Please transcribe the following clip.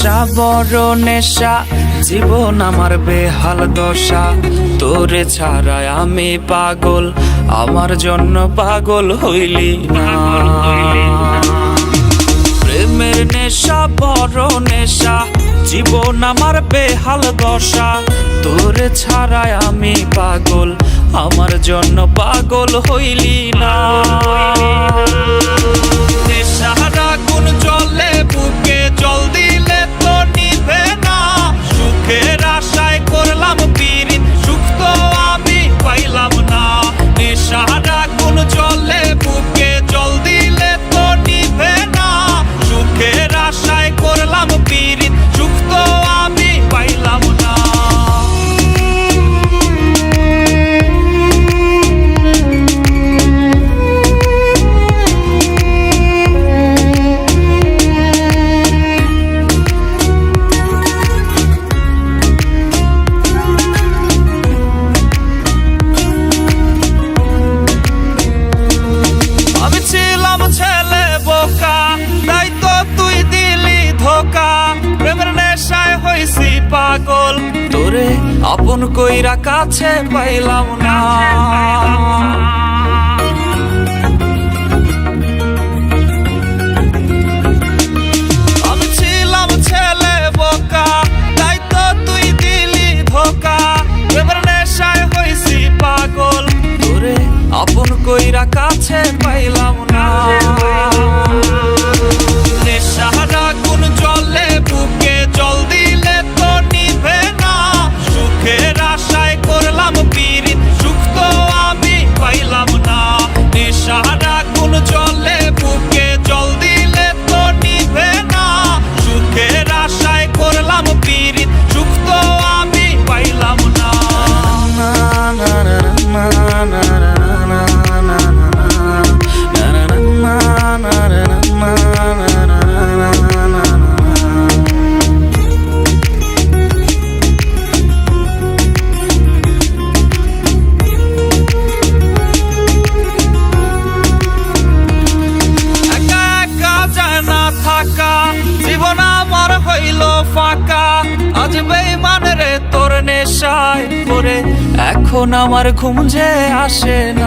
নেশা বড় নেশা, জীবন আমার বেহাল দশা। তোরে ছাড়ায় আমি পাগল, আমার জন্য পাগল হইলি না। প্রেমের নেশা বড় নেশা, জীবন আমার বেহাল দশা। তোরে ছাড়ায় আমি পাগল, আমার জন্য পাগল হইলি না। নেশার আগুন জ্বলে বুকে, জল দিলে তো নিভে না। সুখের আশায় করলাম পিরিত, সুখ তো আমি পাইলাম না। নেশার আগুন জ্বলে বুকে, জল দিলে তো নিভে না। সুখের আশায় করলাম পিরিত, সুখ তো আমি পাইলাম না। ছেলে বোকা, তাই তো তুই দিলি ধোকা। প্রেমের নেশায় হইছি পাগল, তোরে আপন কইরা কাছে পাইলাম না। আমি ছিলাম ছেলে বোকা, তাই তো তুই দিলি ধোকা। প্রেমের নেশায় হইছি পাগল, তোরে আপন কইরা কাছে পাইলাম না। নেশার আগুন জ্বলে বুকে, জল দিলে তো নিভে না। সুখের আশায় করলাম পিরিত, সুখ তো আমি পাইলাম না। নেশার আগুন জ্বলে বুকে, জল দিলে তো নিভে না। সুখের আশায় করলাম পিরিত, সুখ তো আমি পাইলাম না। জীবন আমার হইল ফাঁকা, আজ বেঈমান রে তোর নেশায় পড়ে। এখন আমার ঘুম যে আসে না।